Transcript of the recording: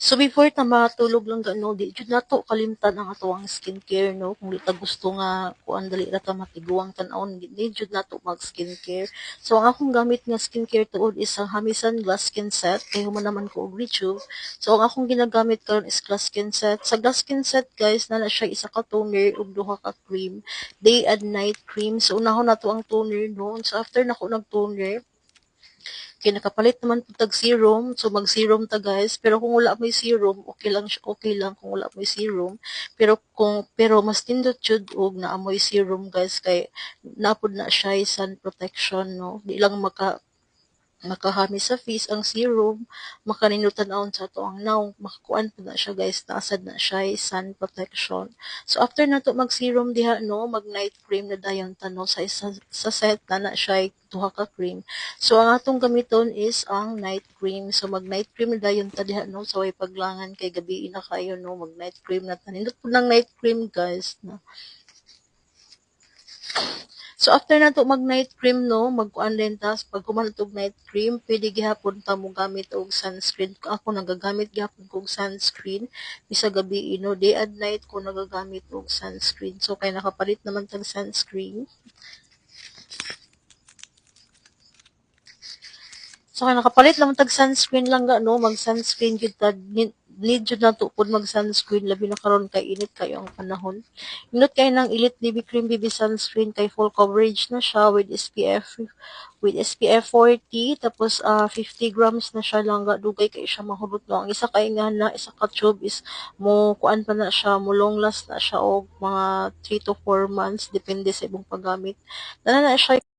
So before ta matulog lang gano, di jud nato kalimtan ang atuang skincare no. Kung di ta gusto nga kuan dali ra ta matiguang tan-awon, di jud nato mag skincare. So ang akong gamit nga skincare tuod is ang Hamisan Glass Skin Set kay human naman ko og YouTube. So ang akong ginagamit karon is Glass Skin Set. Sa Glass Skin Set guys, na siya isa ka toner ug duha ka cream, day and night cream. So unahon nato ang toner noon. So after nako nag toner, kaya nakapalit naman po tag serum. So mag-serum ta guys. Pero kung wala may serum, okay lang okay lang kung wala may serum. Pero mas tindot jud og naamoy serum guys kay napod na siya sun protection no. Di lang makahami sa face ang serum, makaninutan-awon sa ato ang naong, makakuan po na siya guys, naasad na siya sun protection. So after na to mag-serum diha no, mag-night cream na dayon tano sa isa sa set na siya duha ka cream. So ang atong gamiton is ang night cream. So mag-night cream na dayon ta diha no, sa way paglangan kay gabi na kayo no, mag-night cream na tanindot po ng night cream guys na. So after na to mag night cream no, magkuan din tas pag human og night cream, pwede gihapon ta mo gamit og sunscreen. Ako nagagamit gihapon og sunscreen bisa gabi no, day and night ko nagagamit og sunscreen. So kay nakapalit naman tag sunscreen. So kay nakapalit lang tag sunscreen lang ga no, mag sunscreen gyud ta, need jud nato pud mag sunscreen labi na karon kay init kayo ang panahon. Inot kay nang Elite BB Cream BB sunscreen kay full coverage na siya with SPF 40 tapos 50 grams na siya lang ga, dugay kay siya mahurot no. Ang isa kay nga na isa ka tube is mo kuan pa na siya, mo long last na siya og mga 3 to 4 months depende sa imong paggamit. Dala na siya